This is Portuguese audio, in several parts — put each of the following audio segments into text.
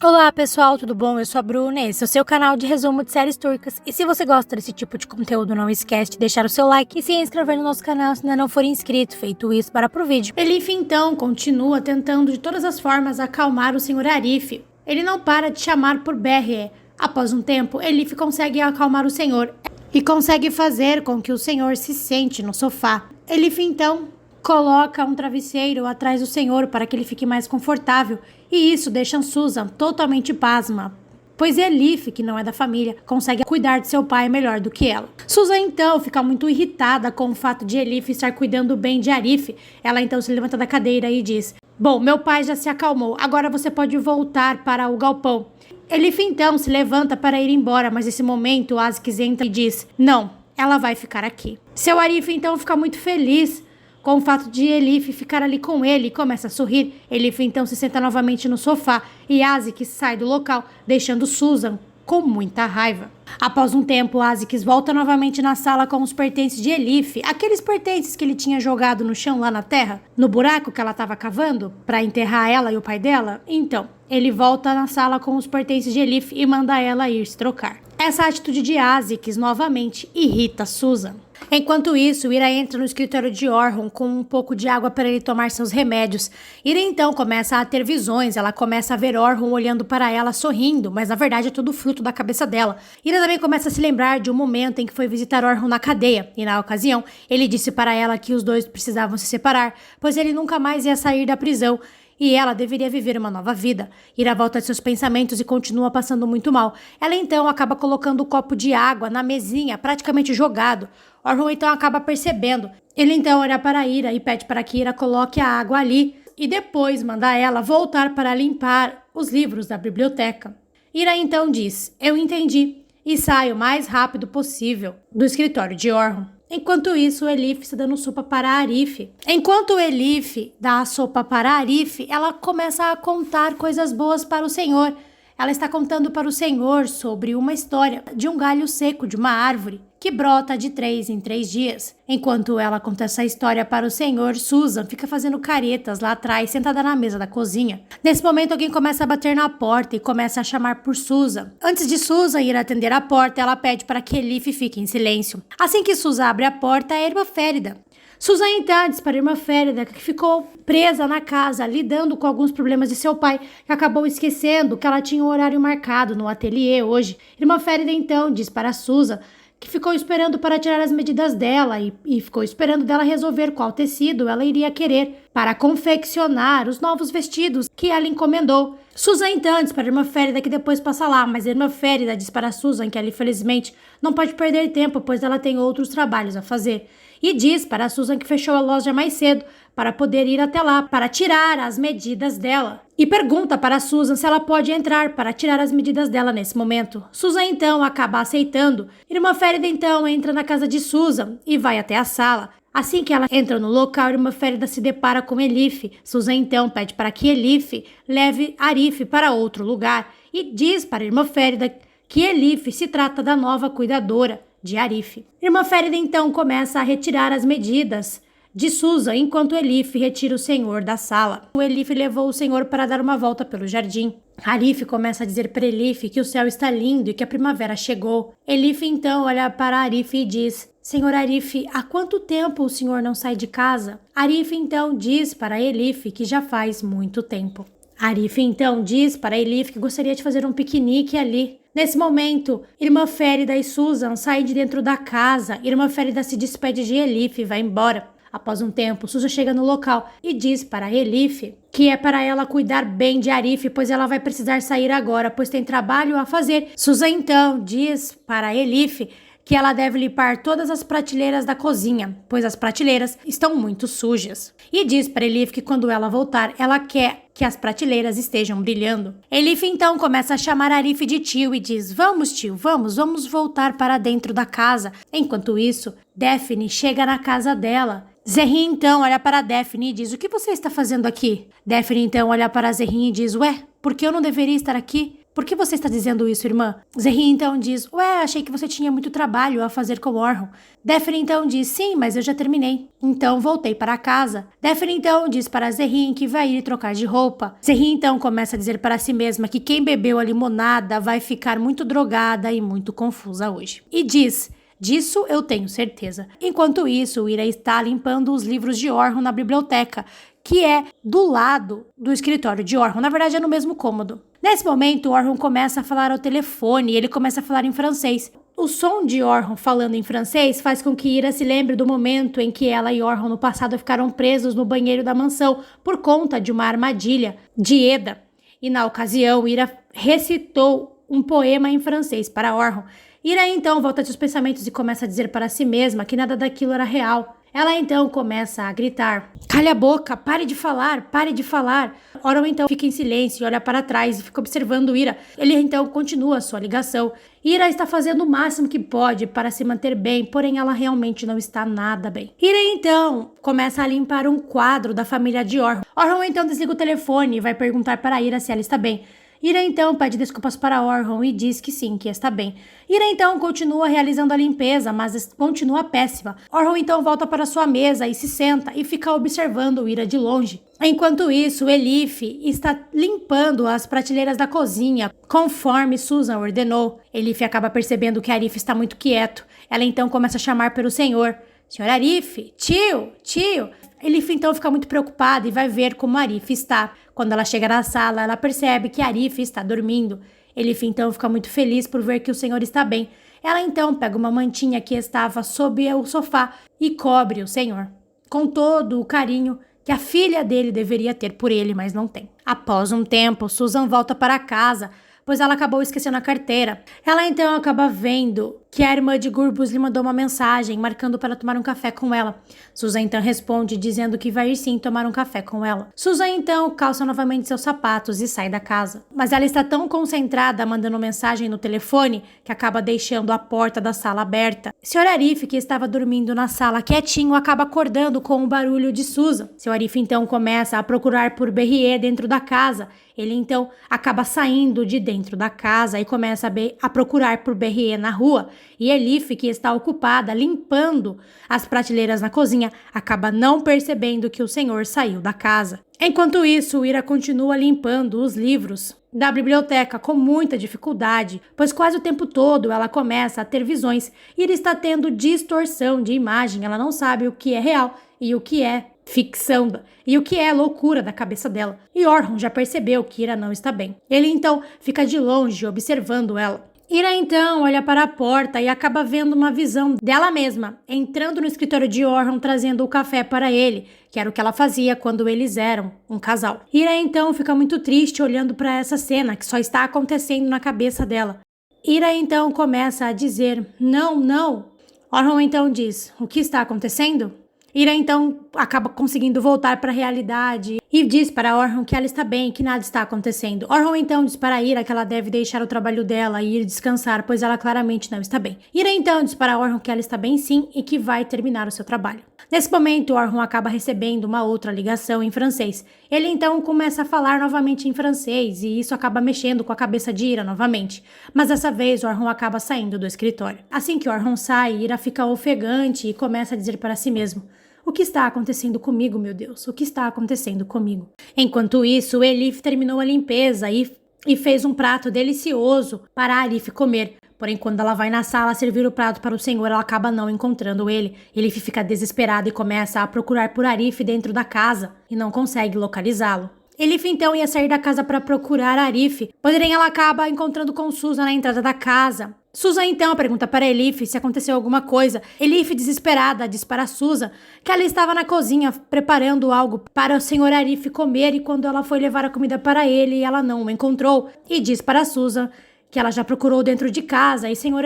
Olá pessoal, tudo bom? Eu sou a Bruna, esse é o seu canal de resumo de séries turcas. E se você gosta desse tipo de conteúdo, não esquece de deixar o seu like e se inscrever no nosso canal se ainda não for inscrito. Feito isso, para pro vídeo. Elif então continua tentando de todas as formas acalmar o Sr. Arif. Ele não para de chamar por Berrie. Após um tempo, Elif consegue acalmar o senhor e consegue fazer com que o senhor se sente no sofá. Elif então coloca um travesseiro atrás do senhor para que ele fique mais confortável, e isso deixa Susan totalmente pasma, pois Elif, que não é da família, consegue cuidar de seu pai melhor do que ela. Susan então fica muito irritada com o fato de Elif estar cuidando bem de Arif. Ela então se levanta da cadeira e diz: "Bom, meu pai já se acalmou, agora você pode voltar para o galpão." Elif então se levanta para ir embora, mas nesse momento Azkis entra e diz: "Não, ela vai ficar aqui." Seu Arif então fica muito feliz com o fato de Elif ficar ali com ele e começa a sorrir. Elif então se senta novamente no sofá e Azkis sai do local, deixando Susan com muita raiva. Após um tempo, Azkis volta novamente na sala com os pertences de Elif, aqueles pertences que ele tinha jogado no chão lá na terra, no buraco que ela estava cavando para enterrar ela e o pai dela. Então, ele volta na sala com os pertences de Elif e manda ela ir se trocar. Essa atitude de Azkis novamente irrita Susan. Enquanto isso, Ira entra no escritório de Orhun com um pouco de água para ele tomar seus remédios. Ira então começa a ter visões, ela começa a ver Orhun olhando para ela sorrindo, mas na verdade é tudo fruto da cabeça dela. Ira também começa a se lembrar de um momento em que foi visitar Orhun na cadeia, e na ocasião ele disse para ela que os dois precisavam se separar, pois ele nunca mais ia sair da prisão e ela deveria viver uma nova vida. Ira volta de seus pensamentos e continua passando muito mal. Ela então acaba colocando o copo de água na mesinha, praticamente jogado. Orhun então acaba percebendo. Ele então olha para Ira e pede para que Ira coloque a água ali e depois manda ela voltar para limpar os livros da biblioteca. Ira então diz: "Eu entendi", e sai o mais rápido possível do escritório de Orhun. Enquanto isso, Elif está dando sopa para Arif. Enquanto Elif dá a sopa para Arif, ela começa a contar coisas boas para o senhor. Ela está contando para o senhor sobre uma história de um galho seco de uma árvore que brota de 3 em 3 dias. Enquanto ela conta essa história para o senhor, Susan fica fazendo caretas lá atrás, sentada na mesa da cozinha. Nesse momento, alguém começa a bater na porta e começa a chamar por Susan. Antes de Susan ir atender a porta, ela pede para que Elif fique em silêncio. Assim que Susan abre a porta, é a irmã Férida. Susan então diz para a irmã Férida que ficou presa na casa, lidando com alguns problemas de seu pai, que acabou esquecendo que ela tinha um horário marcado no ateliê hoje. Irmã Férida então diz para Susan que ficou esperando para tirar as medidas dela e ficou esperando dela resolver qual tecido ela iria querer para confeccionar os novos vestidos que ela encomendou. Susan então diz para a irmã Férida que depois passa lá, mas a irmã Férida diz para Susan que ela infelizmente não pode perder tempo, pois ela tem outros trabalhos a fazer. E diz para Susan que fechou a loja mais cedo para poder ir até lá para tirar as medidas dela. E pergunta para Susan se ela pode entrar para tirar as medidas dela nesse momento. Susan então acaba aceitando. Irmã Férida então entra na casa de Susan e vai até a sala. Assim que ela entra no local, a irmã Férida se depara com Elif. Susan então pede para que Elif leve Arif para outro lugar e diz para a irmã Férida que Elif se trata da nova cuidadora de Arif. Irmã Férida então começa a retirar as medidas de Susan, enquanto Elif retira o senhor da sala. O Elif levou o senhor para dar uma volta pelo jardim. Arif começa a dizer para Elif que o céu está lindo e que a primavera chegou. Elif então olha para Arif e diz: "Senhor Arif, há quanto tempo o senhor não sai de casa?" Arif então diz para Elif que já faz muito tempo. Arif então diz para Elif que gostaria de fazer um piquenique ali. Nesse momento, Irmã Férida e Susan saem de dentro da casa. Irmã Férida se despede de Elif e vai embora. Após um tempo, Susan chega no local e diz para Elif que é para ela cuidar bem de Arif, pois ela vai precisar sair agora, pois tem trabalho a fazer. Susan então diz para Elif que ela deve limpar todas as prateleiras da cozinha, pois as prateleiras estão muito sujas. E diz para Elif que quando ela voltar, ela quer que as prateleiras estejam brilhando. Elif então começa a chamar Arif de tio e diz: "Vamos tio, vamos voltar para dentro da casa." Enquanto isso, Daphne chega na casa dela. Zerrin então olha para Daphne e diz: "O que você está fazendo aqui?" Daphne então olha para Zerrin e diz: "Ué, por que eu não deveria estar aqui?" Por que você está dizendo isso, irmã? Zerrin então diz, ué, achei que você tinha muito trabalho a fazer com Orhun. Daphne então diz, sim, mas eu já terminei. Então voltei para casa. Daphne então diz para Zerrin que vai ir trocar de roupa. Zerrin então começa a dizer para si mesma que quem bebeu a limonada vai ficar muito drogada e muito confusa hoje. E diz, disso eu tenho certeza. Enquanto isso, Ira está limpando os livros de Orhun na biblioteca, que é do lado do escritório de Orhun. Na verdade, é no mesmo cômodo. Nesse momento, Orhun começa a falar ao telefone e ele começa a falar em francês. O som de Orhun falando em francês faz com que Ira se lembre do momento em que ela e Orhun no passado ficaram presos no banheiro da mansão por conta de uma armadilha de Eda. E na ocasião, Ira recitou um poema em francês para Orhun. Ira então volta de seus pensamentos e começa a dizer para si mesma que nada daquilo era real. Ela então começa a gritar, cale a boca, pare de falar, pare de falar. Orhun então fica em silêncio e olha para trás e fica observando Ira. Ele então continua a sua ligação. Ira está fazendo o máximo que pode para se manter bem, porém ela realmente não está nada bem. Ira então começa a limpar um quadro da família de Orhun. Orhun então desliga o telefone e vai perguntar para Ira se ela está bem. Ira então pede desculpas para Orhun e diz que sim, que está bem. Ira então continua realizando a limpeza, mas continua péssima. Orhun então volta para sua mesa e se senta e fica observando Ira de longe. Enquanto isso, Elif está limpando as prateleiras da cozinha, conforme Susan ordenou. Elif acaba percebendo que Arif está muito quieto. Ela então começa a chamar pelo senhor. Senhor Arif, tio, tio. Elif então fica muito preocupada e vai ver como Arif está. Quando ela chega na sala, ela percebe que Arif está dormindo. Elif então fica muito feliz por ver que o senhor está bem. Ela então pega uma mantinha que estava sob o sofá e cobre o senhor, com todo o carinho que a filha dele deveria ter por ele, mas não tem. Após um tempo, Susan volta para casa, pois ela acabou esquecendo a carteira. Ela então acaba vendo que a irmã de Gurbus lhe mandou uma mensagem, marcando para tomar um café com ela. Susan então responde, dizendo que vai ir sim tomar um café com ela. Susan então calça novamente seus sapatos e sai da casa. Mas ela está tão concentrada mandando mensagem no telefone, que acaba deixando a porta da sala aberta. Sr. Arif, que estava dormindo na sala quietinho, acaba acordando com o barulho de Susan. Sr. Arif então começa a procurar por Berrier dentro da casa. Ele então acaba saindo de dentro da casa e começa a procurar por Berrier na rua. E Elif, que está ocupada limpando as prateleiras na cozinha, acaba não percebendo que o senhor saiu da casa. Enquanto isso, Ira continua limpando os livros da biblioteca com muita dificuldade, pois quase o tempo todo ela começa a ter visões. Ira está tendo distorção de imagem, ela não sabe o que é real e o que é ficção e o que é loucura da cabeça dela. E Orhun já percebeu que Ira não está bem. Ele então fica de longe observando ela. Ira então olha para a porta e acaba vendo uma visão dela mesma, entrando no escritório de Orhun trazendo o café para ele, que era o que ela fazia quando eles eram um casal. Ira então fica muito triste olhando para essa cena que só está acontecendo na cabeça dela. Ira então começa a dizer, não, não. Orhun então diz, o que está acontecendo? Ira então acaba conseguindo voltar para a realidade e diz para Orhun que ela está bem, que nada está acontecendo. Orhun então diz para Ira que ela deve deixar o trabalho dela e ir descansar, pois ela claramente não está bem. Ira então diz para Orhun que ela está bem sim e que vai terminar o seu trabalho. Nesse momento, Orhun acaba recebendo uma outra ligação em francês. Ele então começa a falar novamente em francês e isso acaba mexendo com a cabeça de Ira novamente. Mas dessa vez, Orhun acaba saindo do escritório. Assim que Orhun sai, Ira fica ofegante e começa a dizer para si mesmo, o que está acontecendo comigo, meu Deus? O que está acontecendo comigo? Enquanto isso, Elif terminou a limpeza e fez um prato delicioso para Arif comer. Porém, quando ela vai na sala servir o prato para o senhor, ela acaba não encontrando ele. Elif fica desesperada e começa a procurar por Arif dentro da casa e não consegue localizá-lo. Elif então ia sair da casa para procurar Arif, porém ela acaba encontrando com Susan na entrada da casa. Susan então pergunta para Elif se aconteceu alguma coisa. Elif, desesperada, diz para Susan que ela estava na cozinha preparando algo para o senhor Arif comer e quando ela foi levar a comida para ele, ela não o encontrou. E diz para Susan que ela já procurou dentro de casa e senhor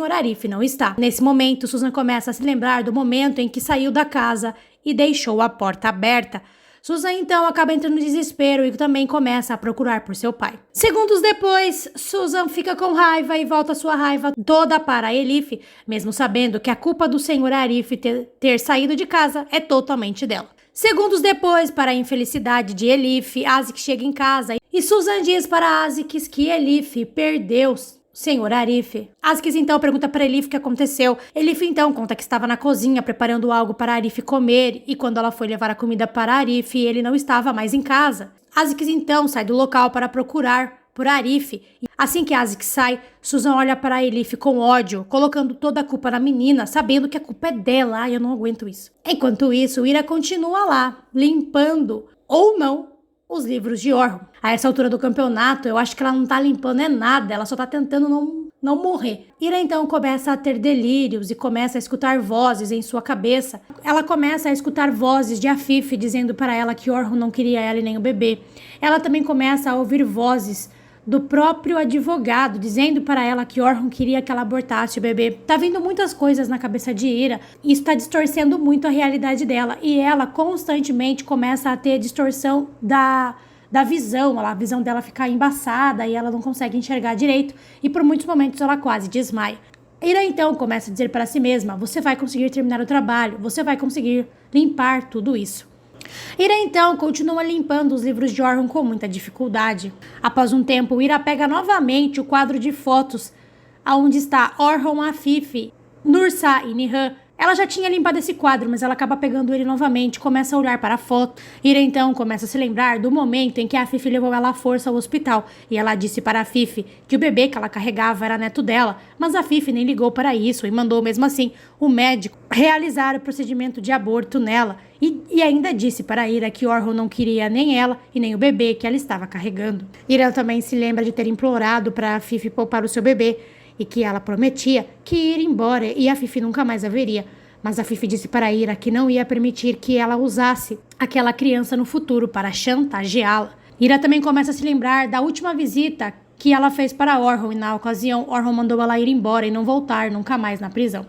Arif não está. Nesse momento, Susan começa a se lembrar do momento em que saiu da casa e deixou a porta aberta. Susan então acaba entrando em desespero e também começa a procurar por seu pai. Segundos depois, Susan fica com raiva e volta sua raiva toda para Elif, mesmo sabendo que a culpa do senhor Arif ter saído de casa é totalmente dela. Segundos depois, para a infelicidade de Elif, Azik chega em casa E Susan diz para Azix que Elif perdeu Senhor Arif. Azix então pergunta para Elif o que aconteceu. Elif então conta que estava na cozinha preparando algo para Arif comer e quando ela foi levar a comida para Arif, ele não estava mais em casa. Azix então sai do local para procurar por Arif. Assim que Azix sai, Susan olha para Elif com ódio, colocando toda a culpa na menina, sabendo que a culpa é dela. Ai, eu não aguento isso. Enquanto isso, Ira continua lá, limpando, ou não, os livros de Orhun. A essa altura do campeonato, eu acho que ela não tá limpando nada, ela só tá tentando não morrer. Ira então começa a ter delírios e começa a escutar vozes em sua cabeça. Ela começa a escutar vozes de Afif dizendo para ela que Orhun não queria ela e nem o bebê. Ela também começa a ouvir vozes do próprio advogado, dizendo para ela que Orhun queria que ela abortasse o bebê. Tá vindo muitas coisas na cabeça de Ira, e isso tá distorcendo muito a realidade dela, e ela constantemente começa a ter distorção da visão, a visão dela fica embaçada e ela não consegue enxergar direito, e por muitos momentos ela quase desmaia. Ira então começa a dizer para si mesma: você vai conseguir terminar o trabalho, você vai conseguir limpar tudo isso. Ira então continua limpando os livros de Orhun com muita dificuldade. Após um tempo, Ira pega novamente o quadro de fotos onde está Orhun, Afif, Nursa e Nihan. Ela já tinha limpado esse quadro, mas ela acaba pegando ele novamente e começa a olhar para a foto. Ira então começa a se lembrar do momento em que a Afif levou ela à força ao hospital e ela disse para a Afif que o bebê que ela carregava era neto dela, mas a Afif nem ligou para isso e mandou mesmo assim o médico realizar o procedimento de aborto nela e ainda disse para Ira que Orhun não queria nem ela e nem o bebê que ela estava carregando. Ira também se lembra de ter implorado para a Afif poupar o seu bebê e que ela prometia que ia embora e a Fifi nunca mais a veria. Mas a Fifi disse para Ira que não ia permitir que ela usasse aquela criança no futuro para chantageá-la. Ira também começa a se lembrar da última visita que ela fez para Orhun e na ocasião Orhun mandou ela ir embora e não voltar nunca mais na prisão.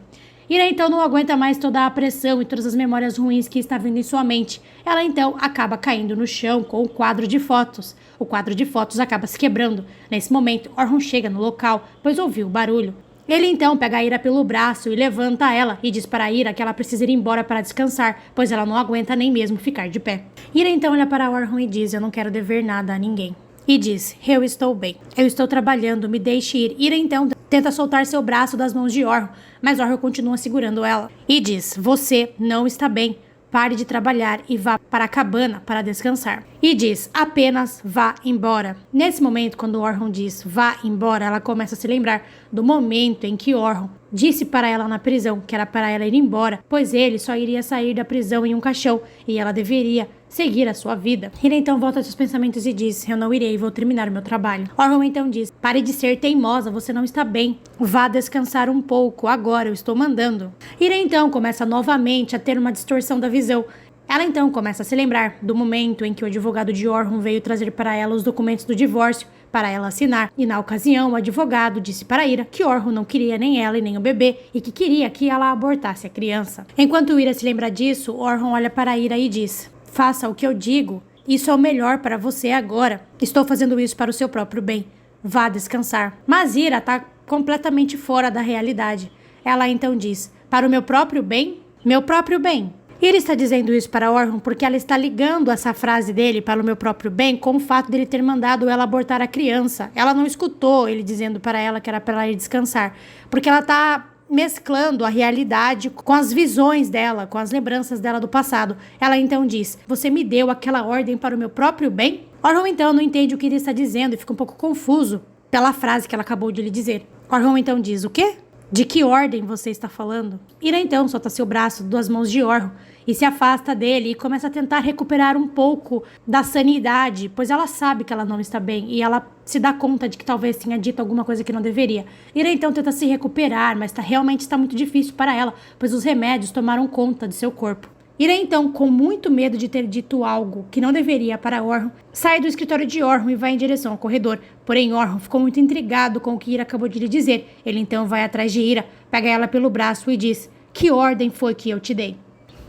Ira então não aguenta mais toda a pressão e todas as memórias ruins que está vindo em sua mente. Ela então acaba caindo no chão com o quadro de fotos. O quadro de fotos acaba se quebrando. Nesse momento, Orhun chega no local, pois ouviu o barulho. Ele então pega a Ira pelo braço e levanta ela e diz para a Ira que ela precisa ir embora para descansar, pois ela não aguenta nem mesmo ficar de pé. Ira então olha para Orhun e diz: eu não quero dever nada a ninguém. E diz: eu estou bem, eu estou trabalhando, me deixe ir. Ira então tenta soltar seu braço das mãos de Orhun, mas Orhun continua segurando ela. E diz: você não está bem, pare de trabalhar e vá para a cabana para descansar. E diz: apenas vá embora. Nesse momento, quando Orhun diz vá embora, ela começa a se lembrar do momento em que Orhun disse para ela na prisão que era para ela ir embora, pois ele só iria sair da prisão em um caixão e ela deveria seguir a sua vida. Ira então volta aos seus pensamentos e diz: eu não irei, vou terminar o meu trabalho. Orhun então diz: pare de ser teimosa, você não está bem. Vá descansar um pouco, agora eu estou mandando. Ira então começa novamente a ter uma distorção da visão. Ela então começa a se lembrar do momento em que o advogado de Orhun veio trazer para ela os documentos do divórcio para ela assinar, e na ocasião o advogado disse para Ira que Orhun não queria nem ela e nem o bebê e que queria que ela abortasse a criança. Enquanto Ira se lembra disso, Orhun olha para Ira e diz: faça o que eu digo, isso é o melhor para você agora. Estou fazendo isso para o seu próprio bem. Vá descansar. Mas Ira está completamente fora da realidade. Ela então diz: para o meu próprio bem? Meu próprio bem. Ira está dizendo isso para Orhun porque ela está ligando essa frase dele, para o meu próprio bem, com o fato dele ter mandado ela abortar a criança. Ela não escutou ele dizendo para ela que era para ela ir descansar, porque ela está mesclando a realidade com as visões dela, com as lembranças dela do passado. Ela então diz: você me deu aquela ordem para o meu próprio bem? Orhun então não entende o que ele está dizendo e fica um pouco confuso pela frase que ela acabou de lhe dizer. Orhun então diz: o quê? De que ordem você está falando? Ira então solta seu braço das mãos de Orhun e se afasta dele e começa a tentar recuperar um pouco da sanidade, pois ela sabe que ela não está bem e ela se dá conta de que talvez tenha dito alguma coisa que não deveria. Ira então tenta se recuperar, mas realmente está muito difícil para ela, pois os remédios tomaram conta de seu corpo. Ira então, com muito medo de ter dito algo que não deveria para Orhun, sai do escritório de Orhun e vai em direção ao corredor. Porém, Orhun ficou muito intrigado com o que Ira acabou de lhe dizer. Ele então vai atrás de Ira, pega ela pelo braço e diz: que ordem foi que eu te dei?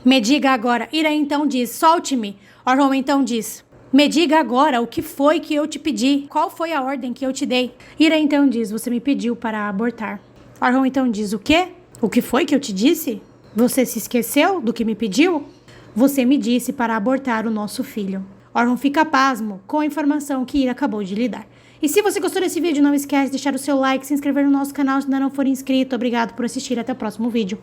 Me diga agora. Ira então diz: solte-me. Orhun então diz: me diga agora o que foi que eu te pedi. Qual foi a ordem que eu te dei? Ira então diz: você me pediu para abortar. Orhun então diz: o quê? O que foi que eu te disse? Você se esqueceu do que me pediu? Você me disse para abortar o nosso filho. Orhun fica pasmo com a informação que Ira acabou de lhe dar. E se você gostou desse vídeo, não esquece de deixar o seu like, se inscrever no nosso canal se ainda não for inscrito. Obrigado por assistir, até o próximo vídeo.